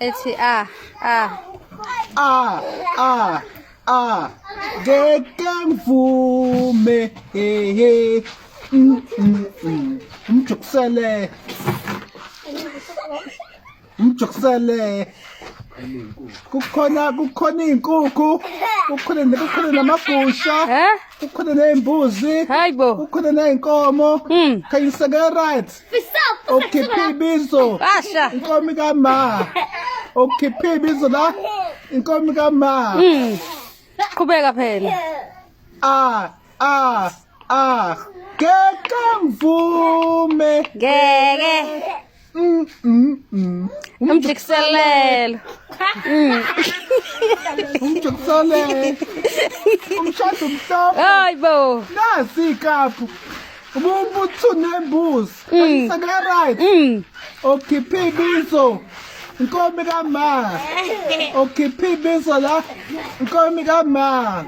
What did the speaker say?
ethi ngeke ngivume umjokisele kukhona iy'nkukhu kukhona namagusha kukhona ney'mbuzi hayibo kukhona ney'nkomo can you say that right ukhiphe ibizo basha inkomo kama ukhiphe ibizo la inkomo kama qhubeka phela ngeke ngivume ngeke umjikiselelo umjokisele umshado mhlophe hayibo nasi ikaphu ubuthu nembuzi ayisakela right ukhiphe ibizo inkomo kama ukhiphe ibizo la inkomo kama